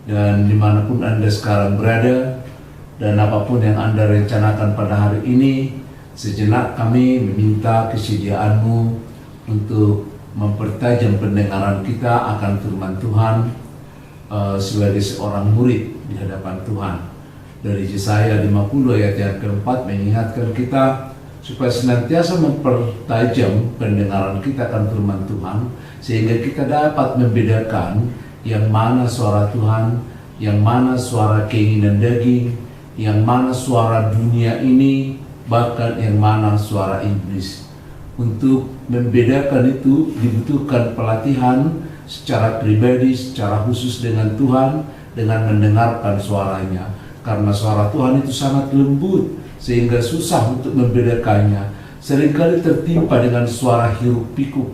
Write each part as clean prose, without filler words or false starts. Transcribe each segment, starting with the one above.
Dan dimanapun Anda sekarang berada, dan apapun yang Anda rencanakan pada hari ini, sejenak kami meminta kesediaanmu untuk mempertajam pendengaran kita akan firman Tuhan sebagai seorang murid di hadapan Tuhan. Dari Yesaya 50 ayat yang keempat mengingatkan kita supaya senantiasa mempertajam pendengaran kita akan firman Tuhan, sehingga kita dapat membedakan yang mana suara Tuhan, yang mana suara keinginan daging, yang mana suara dunia ini, bahkan yang mana suara iblis. Untuk membedakan itu dibutuhkan pelatihan secara pribadi, secara khusus dengan Tuhan, dengan mendengarkan suaranya. Karena suara Tuhan itu sangat lembut, sehingga susah untuk membedakannya. Seringkali tertimpa dengan suara hiruk-pikuk,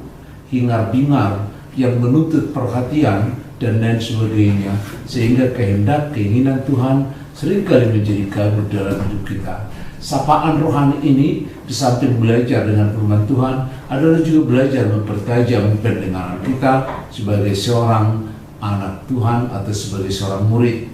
hingar-bingar yang menuntut perhatian dan lain sebagainya, sehingga kehendak keinginan Tuhan seringkali menjadi kabur dalam hidup kita. Sapaan rohani ini di samping belajar dengan firman Tuhan adalah juga belajar mempertajam pendengaran kita sebagai seorang anak Tuhan atau sebagai seorang murid.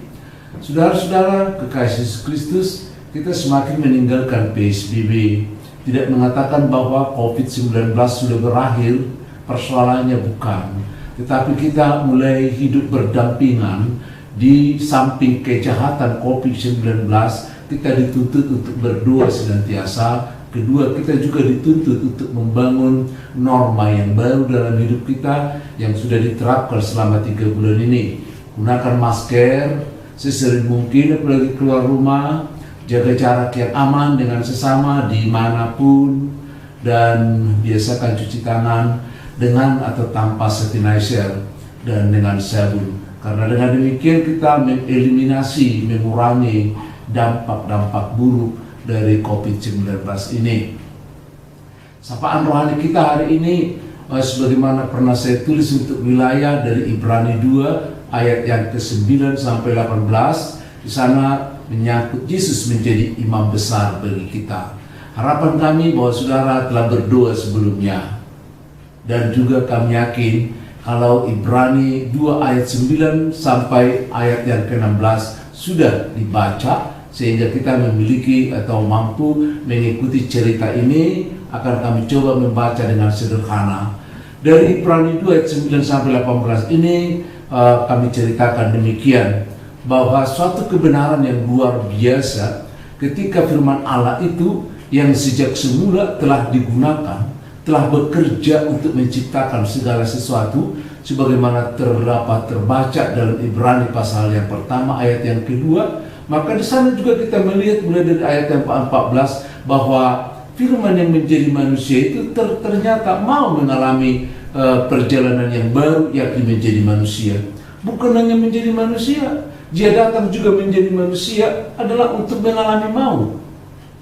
Saudara-saudara kekasih Yesus Kristus, kita semakin meninggalkan PSBB. Tidak mengatakan bahwa COVID-19 sudah berakhir, persoalannya bukan. Tetapi kita mulai hidup berdampingan. Di samping kejahatan COVID-19, kita dituntut untuk berdoa senantiasa. Kedua, kita juga dituntut untuk membangun norma yang baru dalam hidup kita yang sudah diterapkan selama 3 bulan ini. Gunakan masker sesering mungkin apalagi keluar rumah, jaga jarak yang aman dengan sesama dimanapun, dan biasakan cuci tangan dengan atau tanpa sanitizer dan dengan sabun. Karena dengan demikian kita mengeliminasi, mengurangi dampak-dampak buruk dari COVID-19 ini. Sapaan rohani kita hari ini, sebagaimana pernah saya tulis untuk wilayah dari Ibrani 2 ayat yang ke-9 sampai 18, di sana menyangkut Yesus menjadi imam besar bagi kita. Harapan kami bahwa saudara telah berdoa sebelumnya, dan juga kami yakin kalau Ibrani 2 ayat 9 sampai ayat yang ke-16 sudah dibaca, sehingga kita memiliki atau mampu mengikuti cerita ini, akan kami coba membaca dengan sederhana. Dari Ibrani 2 ayat 9 sampai 18 ini kami ceritakan demikian, bahwa suatu kebenaran yang luar biasa ketika firman Allah itu yang sejak semula telah digunakan, telah bekerja untuk menciptakan segala sesuatu, sebagaimana terdapat terbaca dalam Ibrani pasal yang pertama ayat yang kedua. Maka di sana juga kita melihat mulai dari ayat yang ke-14 bahwa firman yang menjadi manusia itu ternyata mau mengalami perjalanan yang baru, yakni menjadi manusia. Bukan hanya menjadi manusia, dia datang juga menjadi manusia adalah untuk mengalami maut,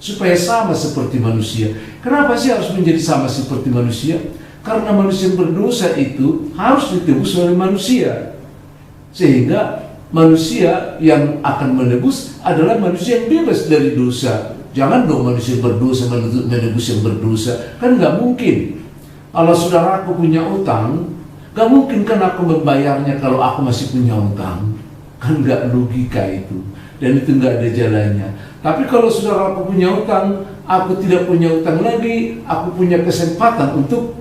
supaya sama seperti manusia. Kenapa sih harus menjadi sama seperti manusia? Karena manusia yang berdosa itu harus ditebus oleh manusia, sehingga manusia yang akan menebus adalah manusia yang bebas dari dosa. Jangan dong manusia berdosa menebus yang berdosa, kan nggak mungkin. Kalau saudara aku punya utang, nggak mungkin kan aku membayarnya kalau aku masih punya utang, kan nggak logika itu, dan itu nggak ada jalannya. Tapi kalau saudara aku punya utang, aku tidak punya utang lagi, aku punya kesempatan untuk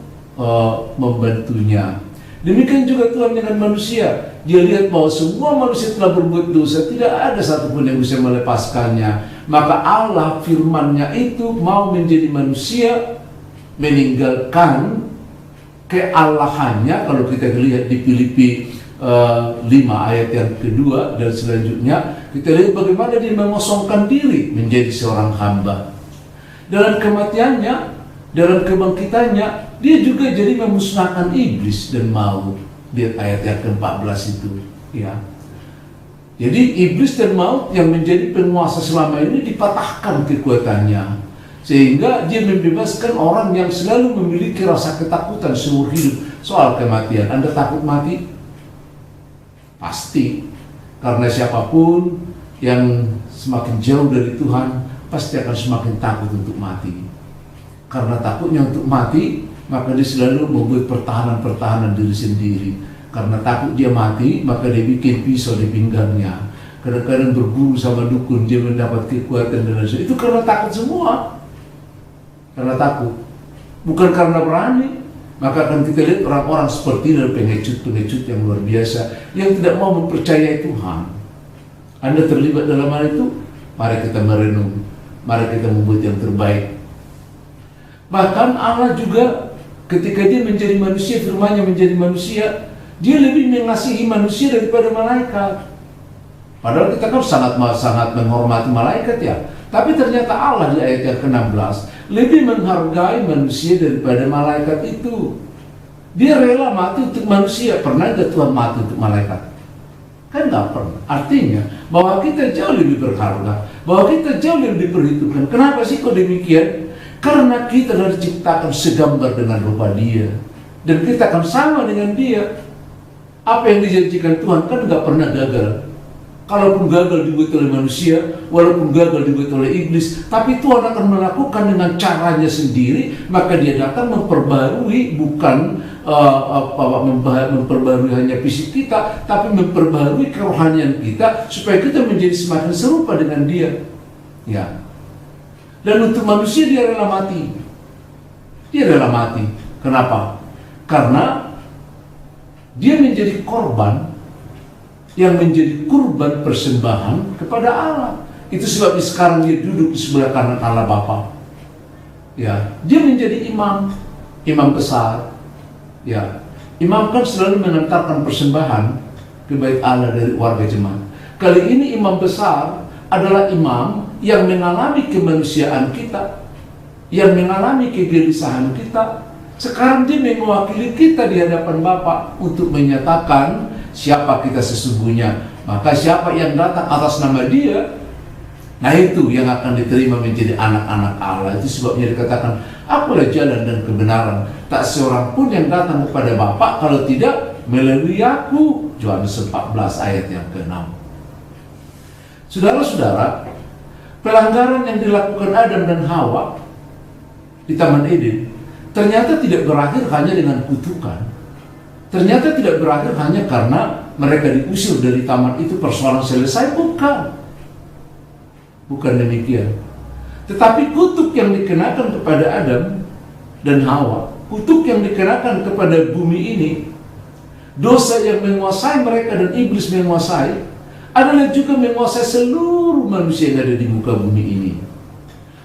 membantunya. Demikian juga Tuhan dengan manusia. Dia lihat bahwa semua manusia telah berbuat dosa, tidak ada satupun yang bisa melepaskannya. Maka Allah firman-Nya itu mau menjadi manusia, meninggalkan keallahannya. Kalau kita lihat di Filipi 5 ayat yang kedua dan selanjutnya, kita lihat bagaimana dia mengosongkan diri menjadi seorang hamba. Dalam kematiannya, dalam kebangkitannya, dia juga jadi memusnahkan iblis dan maut. Lihat ayat yang ke-14 itu, ya. Jadi iblis dan maut yang menjadi penguasa selama ini dipatahkan kekuatannya, sehingga dia membebaskan orang yang selalu memiliki rasa ketakutan seumur hidup soal kematian. Anda takut mati? Pasti. Karena siapapun yang semakin jauh dari Tuhan pasti akan semakin takut untuk mati. Karena takutnya untuk mati, maka dia selalu membuat pertahanan-pertahanan diri sendiri. Karena takut dia mati, maka dia bikin pisau di pinggangnya. Kadang-kadang berguru sama dukun, dia mendapat kekuatan dan lain-lain. Itu karena takut semua. Karena takut. Bukan karena berani. Maka akan kita lihat orang-orang seperti dari pengecut-pengecut yang luar biasa, yang tidak mau mempercayai Tuhan. Anda terlibat dalam hal itu, mari kita merenung. Mari kita membuat yang terbaik. Bahkan Allah juga ketika dia menjadi manusia, firman-Nya menjadi manusia, dia lebih mengasihi manusia daripada malaikat. Padahal kita kan sangat menghormati malaikat ya. Tapi ternyata Allah di ayat yang ke-16 lebih menghargai manusia daripada malaikat itu. Dia rela mati untuk manusia. Pernah nggak Tuhan mati untuk malaikat? Kan nggak pernah. Artinya bahwa kita jauh lebih berharga, bahwa kita jauh lebih diperhitungkan. Kenapa sih kok demikian? Karena kita sudah diciptakan segambar dengan rupa Dia, dan kita akan sama dengan Dia. Apa yang dijanjikan Tuhan kan nggak pernah gagal. Kalaupun gagal dibuat oleh manusia, walaupun gagal dibuat oleh iblis, tapi Tuhan akan melakukan dengan caranya sendiri. Maka Dia datang memperbarui, bukan memperbarui hanya fisik kita, tapi memperbarui kerohanian kita supaya kita menjadi semakin serupa dengan Dia. Ya. Dan untuk manusia Dia rela mati. Dia rela mati. Kenapa? Karena Dia menjadi korban yang menjadi kurban persembahan kepada Allah. Itu sebabnya sekarang Dia duduk di sebelah kanan Allah Bapa. Ya, Dia menjadi imam besar. Ya, imam kan selalu mengantarkan persembahan ke bait Allah dari warga jemaat. Kali ini imam besar adalah imam yang mengalami kemanusiaan kita, yang mengalami kegelisahan kita. Sekarang Dia mewakili kita di hadapan Bapa untuk menyatakan siapa kita sesungguhnya. Maka siapa yang datang atas nama Dia, nah itu yang akan diterima menjadi anak-anak Allah. Itu sebabnya dikatakan, akulah jalan dan kebenaran. Tak seorang pun yang datang kepada Bapa kalau tidak melalui Aku. Yohanes 14 ayat yang ke-6. Saudara-saudara, pelanggaran yang dilakukan Adam dan Hawa di Taman Eden ternyata tidak berakhir hanya dengan kutukan. Ternyata tidak berakhir hanya karena mereka diusir dari taman itu, persoalan selesai. Bukan demikian. Tetapi kutuk yang dikenakan kepada Adam dan Hawa, kutuk yang dikenakan kepada bumi ini, dosa yang menguasai mereka dan iblis menguasai, adalah juga menguasai seluruh manusia yang ada di muka bumi ini.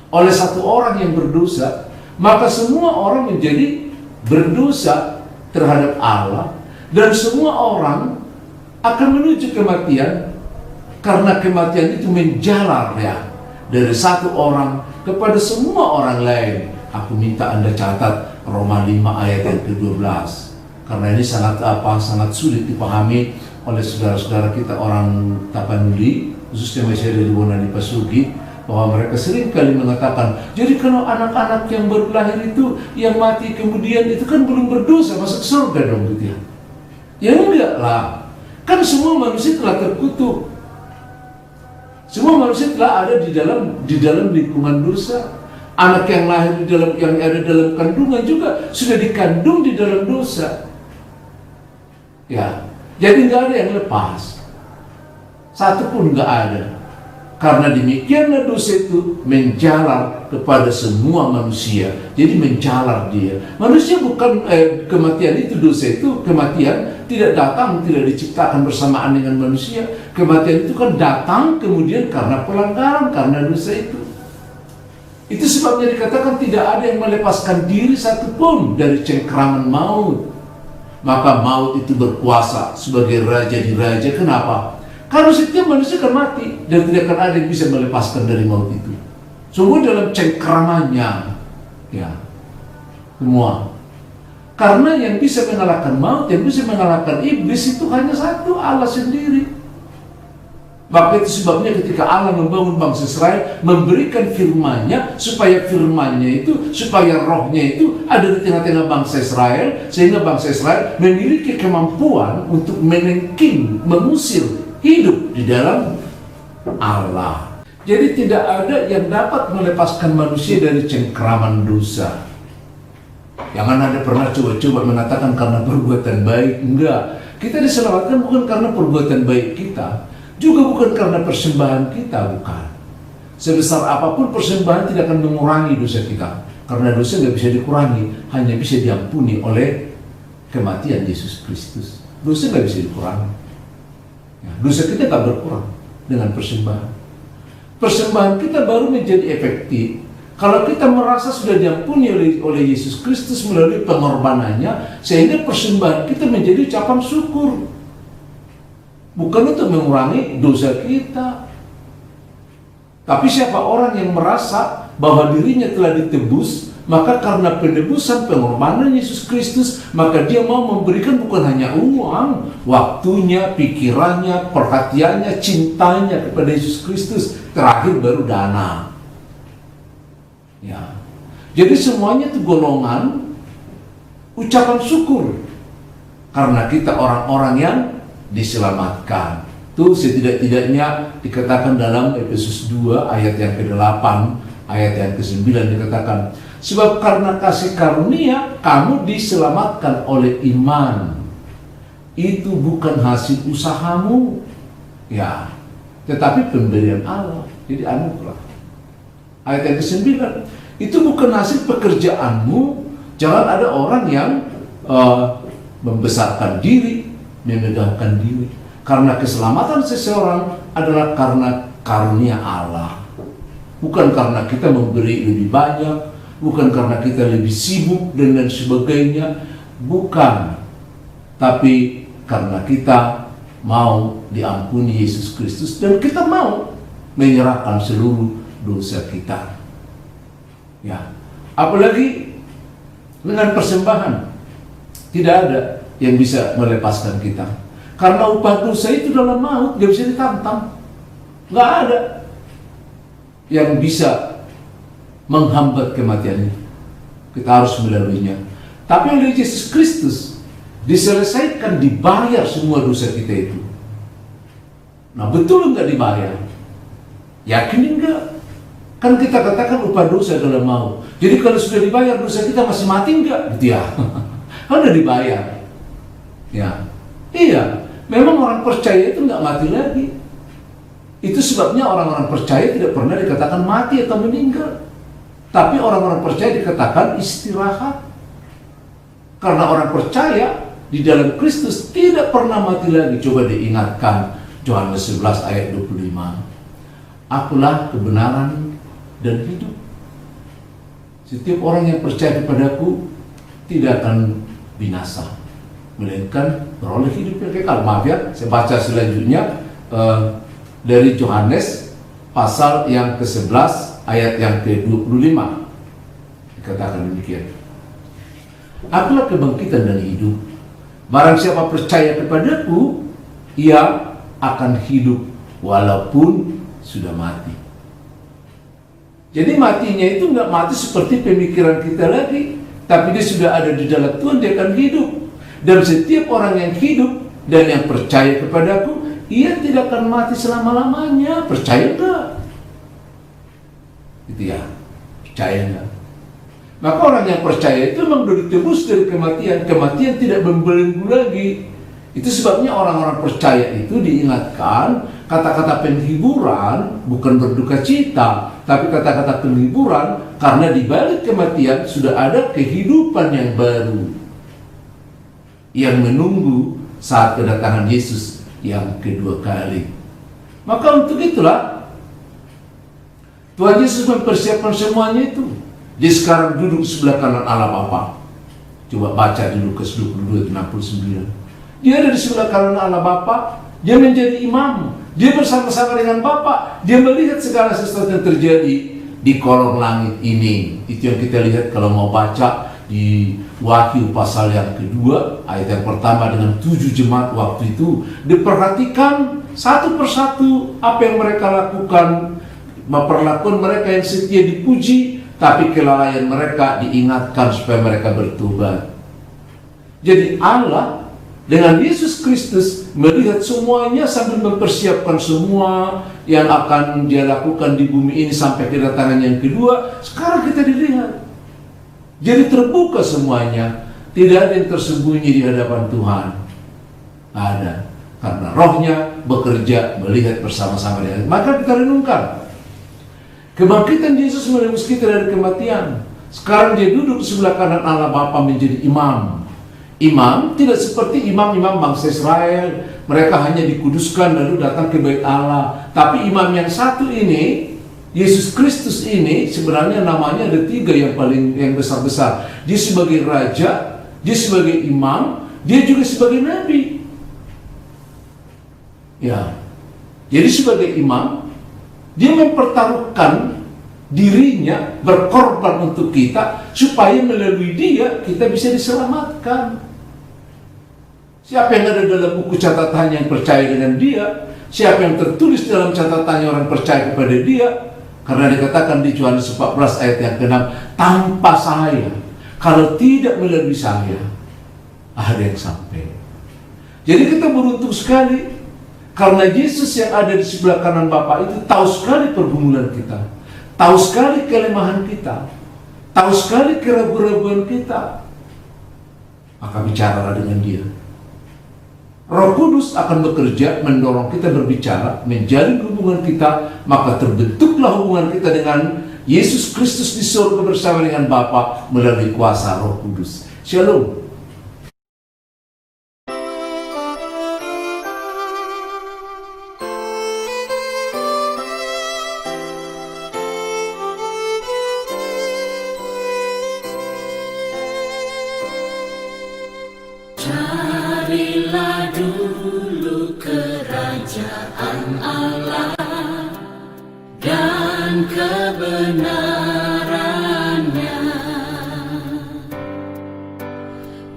Oleh satu orang yang berdosa, maka semua orang menjadi berdosa terhadap Allah, dan semua orang akan menuju kematian, karena kematian itu menjalar ya dari satu orang kepada semua orang lain. Aku minta Anda catat Roma 5 ayat yang ke-12, karena ini sangat sulit dipahami oleh saudara-saudara kita orang Tapanuli, khususnya masih ada di Bonani Pasugi, bahwa mereka sering kali mengatakan, jadi kalau anak-anak yang baru lahir itu yang mati kemudian itu kan belum berdosa, masuk surga dong gitu ya. Ya enggak lah, kan semua manusia telah terkutuk. Semua manusia telah ada di dalam lingkungan dosa. Anak yang lahir yang ada dalam kandungan juga sudah dikandung di dalam dosa. Ya, jadi nggak ada yang lepas. Satu pun nggak ada. Karena demikianlah dosa itu menjalar kepada semua manusia. Jadi menjalar dia. Manusia bukan kematian itu, dosa itu, kematian tidak datang, tidak diciptakan bersamaan dengan manusia. Kematian itu kan datang kemudian karena pelanggaran, karena dosa itu. Itu sebabnya dikatakan tidak ada yang melepaskan diri satupun dari cengkraman maut. Maka maut itu berkuasa sebagai raja di raja. Kenapa? Karena setiap manusia akan mati, dan tidak akan ada yang bisa melepaskan dari maut itu. Semua dalam cengkramannya, ya, semua. Karena yang bisa mengalahkan maut, yang bisa mengalahkan iblis itu hanya satu, Allah sendiri. Maka itu sebabnya ketika Allah membangun bangsa Israel, memberikan firman-Nya, supaya firman-Nya itu, supaya rohnya itu ada di tengah-tengah bangsa Israel, sehingga bangsa Israel memiliki kemampuan untuk menengking, mengusir, hidup di dalam Allah. Jadi tidak ada yang dapat melepaskan manusia dari cengkraman dosa. Jangan ada pernah coba-coba mengatakan karena perbuatan baik. Enggak. Kita diselamatkan bukan karena perbuatan baik kita, juga bukan karena persembahan kita, bukan. Sebesar apapun persembahan tidak akan mengurangi dosa kita, karena dosa nggak bisa dikurangi, hanya bisa diampuni oleh kematian Yesus Kristus. Dosa nggak bisa dikurangi. Ya, dosa kita nggak berkurang dengan persembahan. Persembahan kita baru menjadi efektif kalau kita merasa sudah diampuni oleh Yesus Kristus melalui pengorbanannya, sehingga persembahan kita menjadi ucapan syukur, bukan untuk mengurangi dosa kita. Tapi siapa orang yang merasa bahwa dirinya telah ditebus, maka karena penebusan pengorbanan Yesus Kristus, maka dia mau memberikan bukan hanya uang, waktunya, pikirannya, perhatiannya, cintanya kepada Yesus Kristus, terakhir baru dana. Ya. Jadi semuanya itu golongan ucapan syukur karena kita orang-orang yang diselamatkan. Itu setidak-tidaknya dikatakan dalam Efesus 2 ayat yang ke-8, ayat yang ke-9 dikatakan, sebab karena kasih karunia kamu diselamatkan oleh iman. Itu bukan hasil usahamu, ya, tetapi pemberian Allah. Jadi anugerah. Ayat yang ke-9, itu bukan hasil pekerjaanmu. Jangan ada orang yang membesarkan diri, memegahkan diri. Karena keselamatan seseorang adalah karena karunia Allah. Bukan karena kita memberi lebih banyak, bukan karena kita lebih sibuk dan lain sebagainya. Bukan. Tapi karena kita mau diampuni Yesus Kristus dan kita mau menyerahkan seluruh dosa kita. Ya, apalagi dengan persembahan tidak ada yang bisa melepaskan kita, karena upah dosa itu dalam maut, gak bisa ditantang. Gak ada yang bisa menghambat kematian itu. Kita harus melaluinya. Tapi oleh Yesus Kristus diselesaikan, dibayar semua dosa kita itu. Nah, betul enggak dibayar? Yakin enggak? Kan kita katakan upah dosa adalah maut. Jadi kalau sudah dibayar, dosa kita masih mati enggak? Gitu ya. Kan udah dibayar. Ya. Iya, memang orang percaya itu enggak mati lagi. Itu sebabnya orang-orang percaya tidak pernah dikatakan mati atau meninggal. Tapi orang-orang percaya dikatakan istirahat. Karena orang percaya di dalam Kristus tidak pernah mati lagi. Coba diingatkan Yohanes 11 ayat 25. Akulah kebenaran dan hidup. Setiap orang yang percaya kepadaku tidak akan binasa, melainkan beroleh hidup yang kekal. Maaf ya, saya baca selanjutnya dari Yohanes pasal yang ke-11 ayat yang ke-25. Dikatakan demikian. Akulah kebangkitan dan hidup. Barang siapa percaya kepadaku, ia akan hidup walaupun sudah mati. Jadi matinya itu enggak mati seperti pemikiran kita lagi, tapi dia sudah ada di dalam Tuhan, dia akan hidup. Dan setiap orang yang hidup dan yang percaya kepadaku, ia tidak akan mati selama-lamanya. Percaya enggak? Itu ya, percaya enggak? Maka orang yang percaya itu memang sudah ditebus dari kematian. Kematian tidak membelenggu lagi. Itu sebabnya orang-orang percaya itu diingatkan kata-kata penghiburan, bukan berduka cita, tapi kata-kata penghiburan, karena di balik kematian sudah ada kehidupan yang baru yang menunggu saat kedatangan Yesus yang kedua kali. Maka untuk itulah Tuhan Yesus mempersiapkan semuanya itu. Dia sekarang duduk sebelah kanan Allah Bapa. Coba baca di Lukas 22:69. Dia ada di sebelah kanan Allah Bapa. Dia menjadi imam. Dia bersama-sama dengan Bapa. Dia melihat segala sesuatu yang terjadi di kolong langit ini. Itu yang kita lihat kalau mau baca di Wahyu pasal yang kedua, ayat yang pertama dengan 7 jemaat waktu itu. Diperhatikan satu persatu apa yang mereka lakukan. Memperlakukan mereka yang setia dipuji, tapi kelalaian mereka diingatkan supaya mereka bertobat. Jadi Allah dengan Yesus Kristus melihat semuanya sambil mempersiapkan semua yang akan dia lakukan di bumi ini sampai kedatangan yang kedua. Sekarang kita dilihat. Jadi terbuka semuanya. Tidak ada yang tersembunyi di hadapan Tuhan. Ada. Karena rohnya bekerja melihat bersama-sama dengan. Maka kita renungkan. Kebangkitan Yesus menebus kita dari kematian. Sekarang dia duduk di sebelah kanan Allah Bapa menjadi imam. Imam tidak seperti imam-imam bangsa Israel. Mereka hanya dikuduskan lalu datang ke bait Allah. Tapi imam yang satu ini, Yesus Kristus ini, sebenarnya namanya ada 3 yang besar-besar. Dia sebagai raja, dia sebagai imam, dia juga sebagai nabi. Ya. Jadi sebagai imam, dia mempertaruhkan dirinya berkorban untuk kita supaya melalui dia kita bisa diselamatkan. Siapa yang ada dalam buku catatannya yang percaya dengan dia, siapa yang tertulis dalam catatannya orang percaya kepada dia, karena dikatakan di Yohanes 14 ayat yang ke-6, tanpa saya, kalau tidak melalui saya, ada yang sampai. Jadi kita beruntung sekali, karena Yesus yang ada di sebelah kanan Bapa itu tahu sekali pergumulan kita, tahu sekali kelemahan kita, tahu sekali keraguan-keraguan kita. Maka bicaralah dengan dia. Roh Kudus akan bekerja mendorong kita berbicara, menjalin hubungan kita, maka terbentuklah hubungan kita dengan Yesus Kristus di surga bersama dengan Bapa melalui kuasa Roh Kudus. Shalom. Carilah dulu kerajaan Allah dan kebenarannya,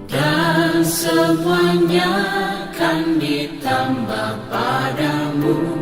dan semuanya akan ditambah padamu.